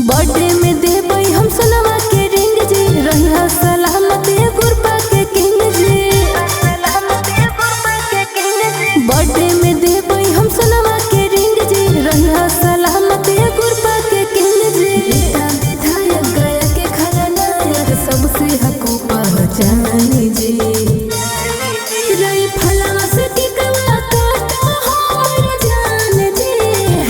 Birthday में देबै हम सोनवा के रिंग जी, रहिया सलामत गुरपा के किंग जी। बर्थडे में देबै हम सोनवा के रिंग जी, रहिया सलामत गुरपा के किंग जी। विधायक गया के खलनायक सबसे हको पहचान जी। रही फलवा से टिकवा काटो हमर जान जी,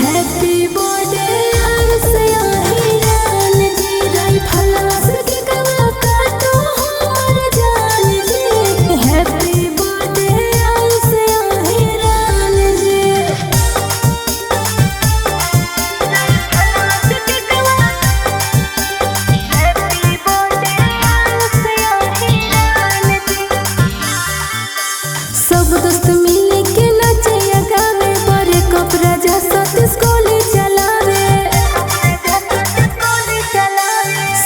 हैप्पी बर्थडे आयुष्या हिरान जी। रही फलवा से टिकवा काटो हमर जान जी, हैप्पी बर्थडे आयुष्या हिरान जी। सब दोस्त मिले के नाचे गावे, बड़े कपड़ा जा सतीश गोली चलावे।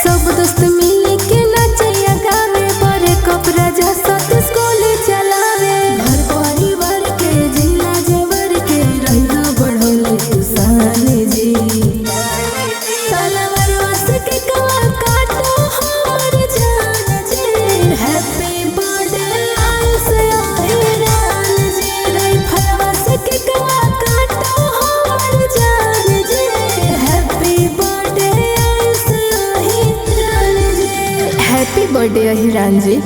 सब दोस्त मिले के नाचे गावे, बड़े कपड़ा जा सतीश गोली चलावे। घर परिवार के जिला जेवर के रहिया बढ़ोले तुसान जी। सलवारवा से के कवा काटो हमर जान जी, हैप्पी बर्थडे आयुष्या हिरान जी। रही फलवा से के कवा काटो हमर जान जी, हैप्पी बर्थडे आयुष्या हिरान जी। हैप्पी बर्थडे हिरान जी।